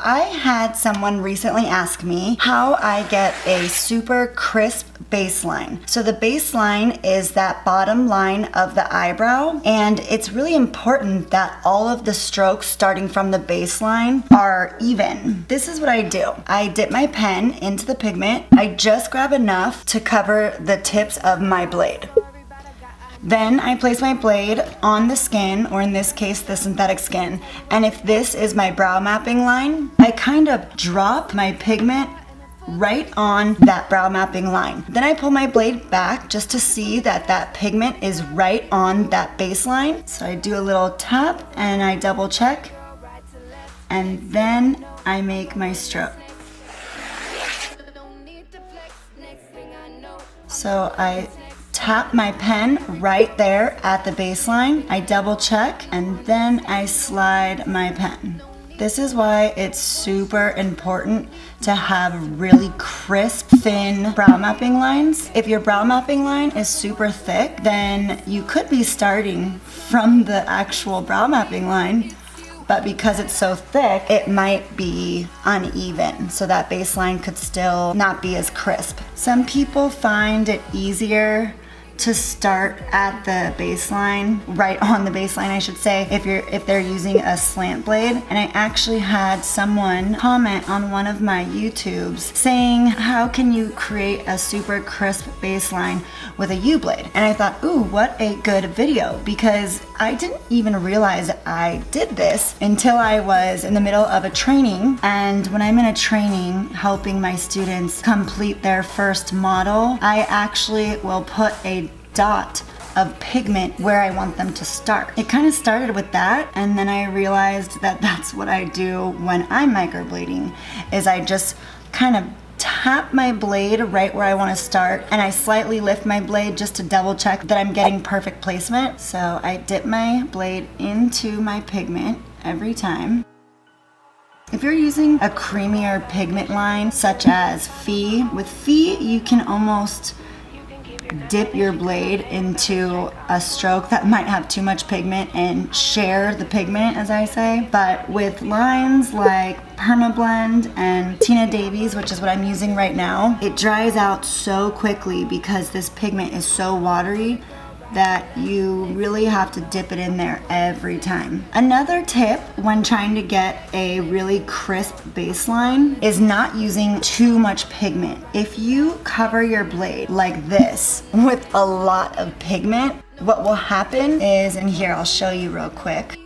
I had someone recently ask me how I get a super crisp baseline. So the baseline is that bottom line of the eyebrow, and it's really important that all of the strokes starting from the baseline are even. This is what I do. I dip my pen into the pigment. I just grab enough to cover the tips of my blade. Then I place my blade on the skin, or in this case, the synthetic skin. And if this is my brow mapping line, I kind of drop my pigment right on that brow mapping line. Then I pull my blade back just to see that that pigment is right on that baseline. So I do a little tap and I double check, and then I make my stroke. So I tap my pen right there at the baseline, I double check, and then I slide my pen. This is why it's super important to have really crisp, thin brow mapping lines. If your brow mapping line is super thick, then you could be starting from the actual brow mapping line, but because it's so thick, it might be uneven, so that baseline could still not be as crisp. Some people find it easier to start at the baseline, right on the baseline I should say, if they're using a slant blade. And I actually had someone comment on one of my YouTubes saying, how can you create a super crisp baseline with a U-blade? And I thought, ooh, what a good video, because I didn't even realize I did this until I was in the middle of a training. And when I'm in a training helping my students complete their first model, I actually will put a dot of pigment where I want them to start. It kind of started with that, and then I realized that that's what I do when I'm microblading, is I just kind of tap my blade right where I want to start, and I slightly lift my blade just to double check that I'm getting perfect placement. So I dip my blade into my pigment every time. If you're using a creamier pigment line such as Phi, with Phi you can almost dip your blade into a stroke that might have too much pigment and share the pigment, as I say. But with lines like Permablend and Tina Davies, which is what I'm using right now, it dries out so quickly because this pigment is so watery that you really have to dip it in there every time. Another tip when trying to get a really crisp baseline is not using too much pigment. If you cover your blade like this with a lot of pigment, what will happen is, and here I'll show you real quick,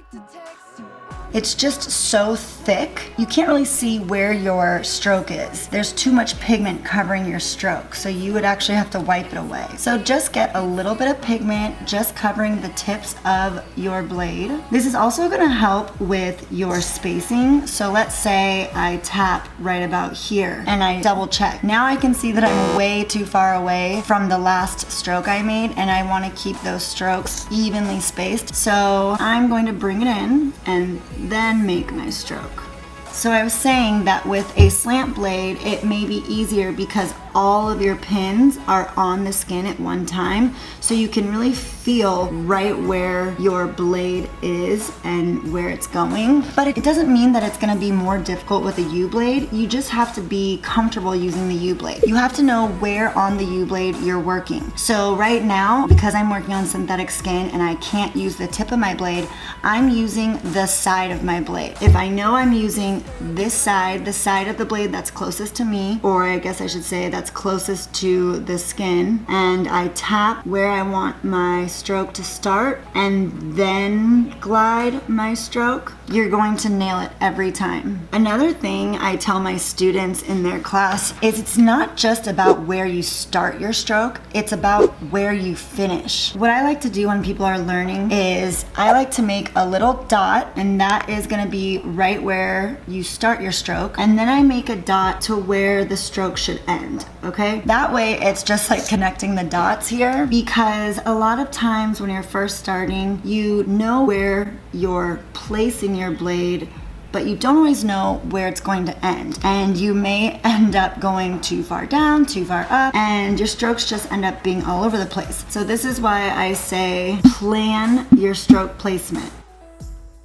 it's just so thick, you can't really see where your stroke is. There's too much pigment covering your stroke, so you would actually have to wipe it away. So just get a little bit of pigment just covering the tips of your blade. This is also gonna help with your spacing. So let's say I tap right about here and I double check. Now I can see that I'm way too far away from the last stroke I made, and I wanna keep those strokes evenly spaced. So I'm going to bring it in and then make my stroke. So I was saying that with a slant blade, it may be easier because all of your pins are on the skin at one time, so you can really feel right where your blade is and where it's going. But it doesn't mean that it's gonna be more difficult with a U-blade. You just have to be comfortable using the U-blade. You have to know where on the U-blade you're working. So right now, because I'm working on synthetic skin and I can't use the tip of my blade, I'm using the side of my blade. If I know I'm using this side, the side of the blade that's closest to me, or I guess I should say that's closest to the skin, and I tap where I want my stroke to start and then glide my stroke, you're going to nail it every time. Another thing I tell my students in their class is it's not just about where you start your stroke, it's about where you finish. What I like to do when people are learning is I like to make a little dot, and that is going to be right where you start your stroke, and then I make a dot to where the stroke should end. Okay, that way it's just like connecting the dots here, because a lot of times when you're first starting, you know where you're placing your blade, but you don't always know where it's going to end, and you may end up going too far down, too far up, and your strokes just end up being all over the place. So this is why I say plan your stroke placement.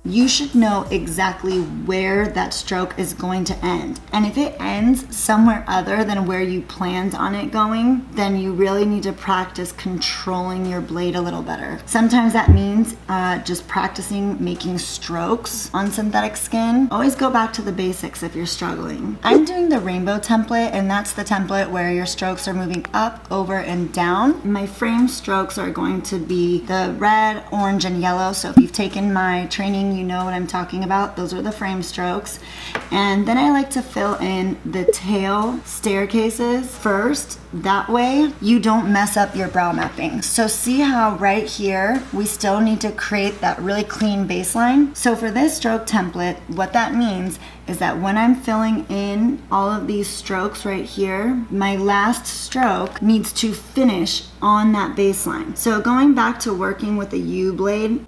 you should know exactly where that stroke is going to end. And if it ends somewhere other than where you planned on it going, then you really need to practice controlling your blade a little better. Sometimes that means just practicing making strokes on synthetic skin. Always go back to the basics if you're struggling. I'm doing the rainbow template, and that's the template where your strokes are moving up, over, and down. My frame strokes are going to be the red, orange, and yellow. So if you've taken my training, you know what I'm talking about. Those are the frame strokes. And then I like to fill in the tail staircases first. That way you don't mess up your brow mapping. So see how right here we still need to create that really clean baseline. So for this stroke template, what that means is that when I'm filling in all of these strokes right here, my last stroke needs to finish on that baseline. So going back to working with the U-blade,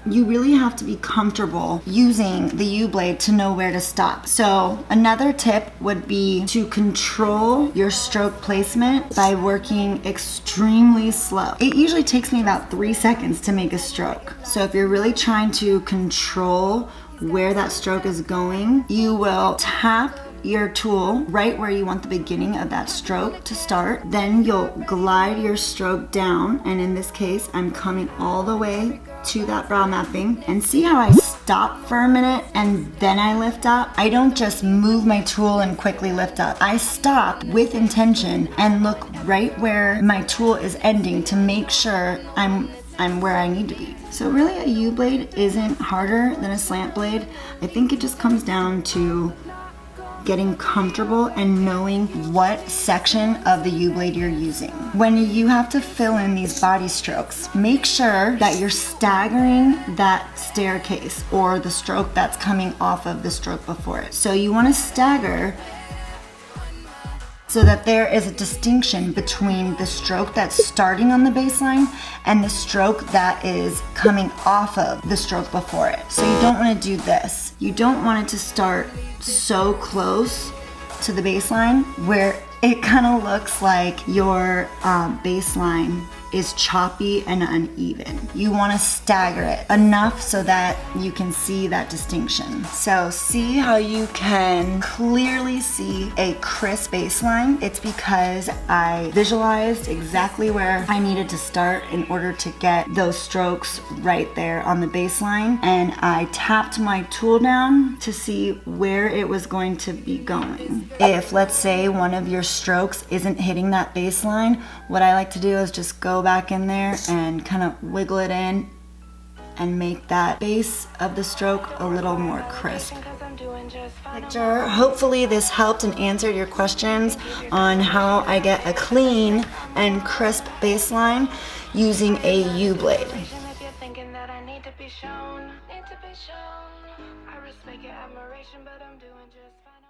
you really have to be comfortable using the U-blade to know where to stop. So another tip would be to control your stroke placement by working extremely slow. It usually takes me about 3 seconds to make a stroke. So if you're really trying to control where that stroke is going, you will tap your tool right where you want the beginning of that stroke to start. Then you'll glide your stroke down, and in this case I'm coming all the way to that brow mapping. And see how I stop for a minute and then I lift up? I don't just move my tool and quickly lift up. I stop with intention and look right where my tool is ending to make sure I'm where I need to be. So really a U-blade isn't harder than a slant blade. I think it just comes down to getting comfortable and knowing what section of the U-blade you're using. When you have to fill in these body strokes, make sure that you're staggering that staircase or the stroke that's coming off of the stroke before it. So you want to stagger so that there is a distinction between the stroke that's starting on the baseline and the stroke that is coming off of the stroke before it. So you don't want to do this. You don't want it to start so close to the baseline where it kind of looks like your baseline is choppy and uneven. You want to stagger it enough so that you can see that distinction. So see how you can clearly see a crisp baseline? It's because I visualized exactly where I needed to start in order to get those strokes right there on the baseline, and I tapped my tool down to see where it was going to be going. If, let's say, one of your strokes isn't hitting that baseline, what I like to do is just go back in there and kind of wiggle it in and make that base of the stroke a little more crisp. Picture. Hopefully this helped and answered your questions on how I get a clean and crisp baseline using a U-blade. I respect your admiration, but I'm doing just fine.